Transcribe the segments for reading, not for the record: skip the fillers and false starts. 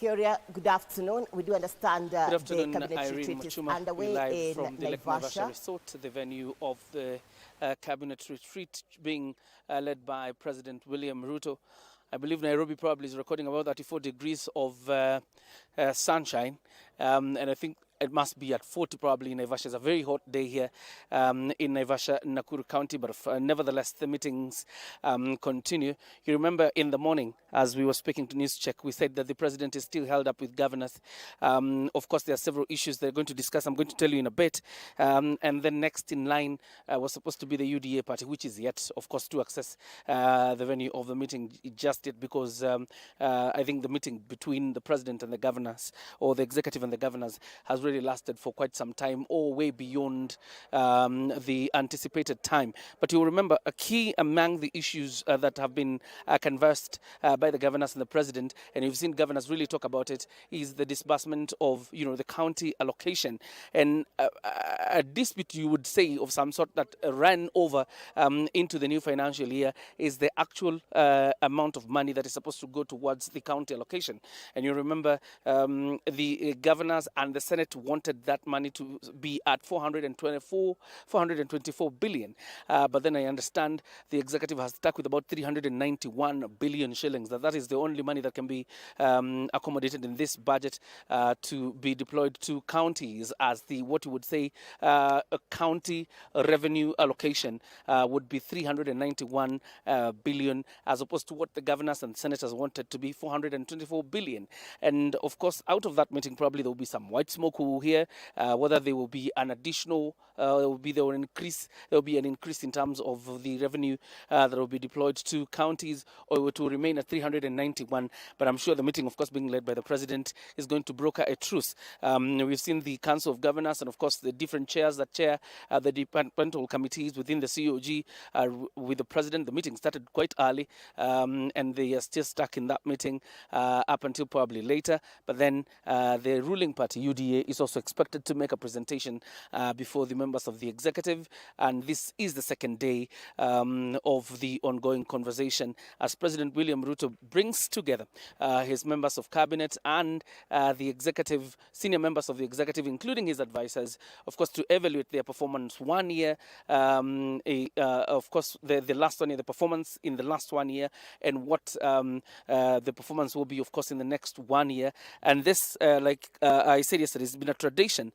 Kuria, good afternoon. We do understand Good afternoon, the cabinet Irene retreat is Machuma. underway We're live in from the Lake Naivasha. Naivasha Resort, the venue of the cabinet retreat being led by President William Ruto. I believe Nairobi probably is recording about 34 degrees of sunshine, and I think it must be at 40 probably in Naivasha. It's a very hot day here in Naivasha, Nakuru County, but nevertheless the meetings continue. You remember in the morning as we were speaking to News Check, we said that the president is still held up with governors. Of course, there are several issues they're going to discuss. I'm going to tell you in a bit. And then next in line was supposed to be the UDA party, which is yet, of course, to access the venue of the meeting just yet, because I think the meeting between the president and the governors, or the executive and the governors, has really lasted for quite some time, or way beyond the anticipated time. But you'll remember a key among the issues that have been conversed by the governors and the president, and you've seen governors really talk about it, is the disbursement of the county allocation, and a dispute, you would say, of some sort that ran over into the new financial year is the actual amount of money that is supposed to go towards the county allocation. And you remember the governors and the Senate wanted that money to be at 424 billion. But then I understand the executive has stuck with about 391 billion shillings. That is the only money that can be accommodated in this budget to be deployed to counties as the, what you would say, a county revenue allocation would be 391 billion, as opposed to what the governors and senators wanted to be 424 billion. And of course, out of that meeting, probably there will be some white smoke who will hear whether there will be an additional, there will be an increase in terms of the revenue that will be deployed to counties, or to remain at 391. But I'm sure the meeting, of course, being led by the president, is going to broker a truce. We've seen the Council of Governors and, of course, the different chairs that chair the departmental committees within the COG with the president. The meeting started quite early, and they are still stuck in that meeting up until probably later. But then the ruling party, UDA, is also expected to make a presentation before the members of the executive, and this is the second day of the ongoing conversation as President William Ruto brings together his members of cabinet and the executive, senior members of the executive, including his advisors, of course, to evaluate their performance 1 year, of course, the last 1 year, the performance in the last 1 year, and what the performance will be, of course, in the next 1 year. And this, like I said yesterday, has been a tradition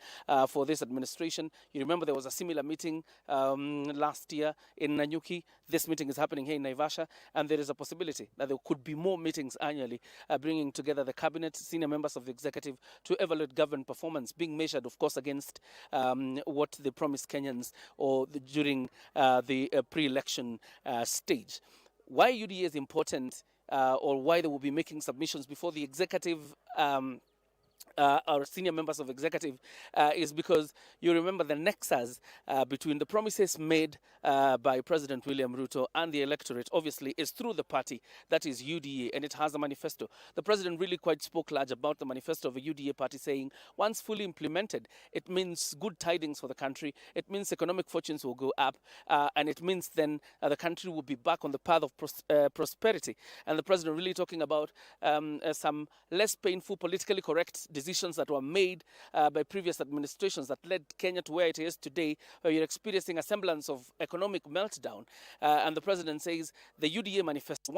for this administration. You remember there was a similar meeting last year in Nanyuki. This meeting is happening here in Naivasha, and there is a possibility that there could be more meetings annually, bringing together the cabinet, senior members of the executive, to evaluate government performance, being measured, of course, against what they promised Kenyans or during the pre-election stage. Why UDA is important, or why they will be making submissions before the executive our senior members of executive is because you remember the nexus between the promises made by President William Ruto and the electorate, obviously, is through the party, that is UDA, and it has a manifesto. The president really quite spoke large about the manifesto of the UDA party, saying once fully implemented, it means good tidings for the country, it means economic fortunes will go up, and it means then the country will be back on the path of prosperity. And the president really talking about some less painful, politically correct decisions that were made by previous administrations that led Kenya to where it is today, where you're experiencing a semblance of economic meltdown. And the president says the UDA manifesto,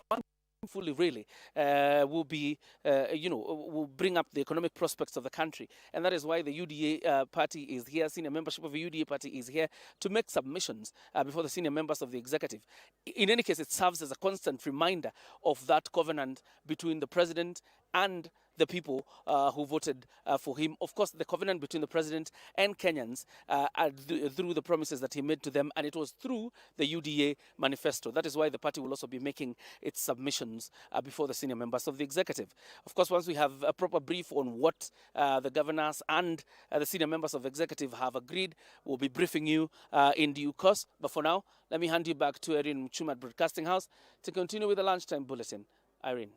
fully really will be, will bring up the economic prospects of the country. And that is why the UDA party is here, senior membership of the UDA party is here to make submissions before the senior members of the executive. In any case, it serves as a constant reminder of that covenant between the president and the people who voted for him. Of course, the covenant between the president and Kenyans through the promises that he made to them, and it was through the UDA manifesto. That is why the party will also be making its submissions before the senior members of the executive. Of course, once we have a proper brief on what the governors and the senior members of the executive have agreed, we'll be briefing you in due course. But for now, let me hand you back to Irene Machuma at Broadcasting House to continue with the lunchtime bulletin. Irene.